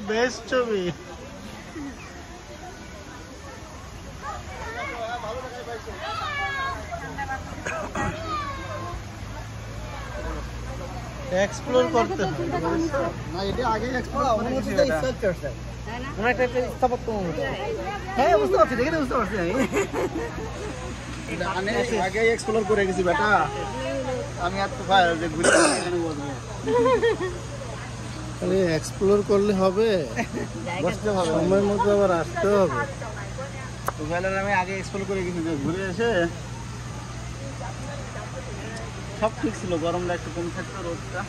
Best ছবি। Explore করতে না এটা আগে এক্সপ্লোর করে গেছি এটা মনে একটা স্থাপত্য হ্যাঁ বুঝতে পারছি দেখে বুঝতে পারছি আমি এটা আগে এক্সপ্লোর করে গেছি বেটা আমি আর তো ভাই যে ঘুরে এখানে বসবো আরে এক্সপ্লোর করলে হবে, বসতে হবে সময় মতো আবার আসতে হবে। তো ভাইলার আমি আগে এক্সপ্লোর করে গেছি যে ঘুরে এসে সব ঠিক ছিল, গরমটা একটু কম থাকতো, রোদটা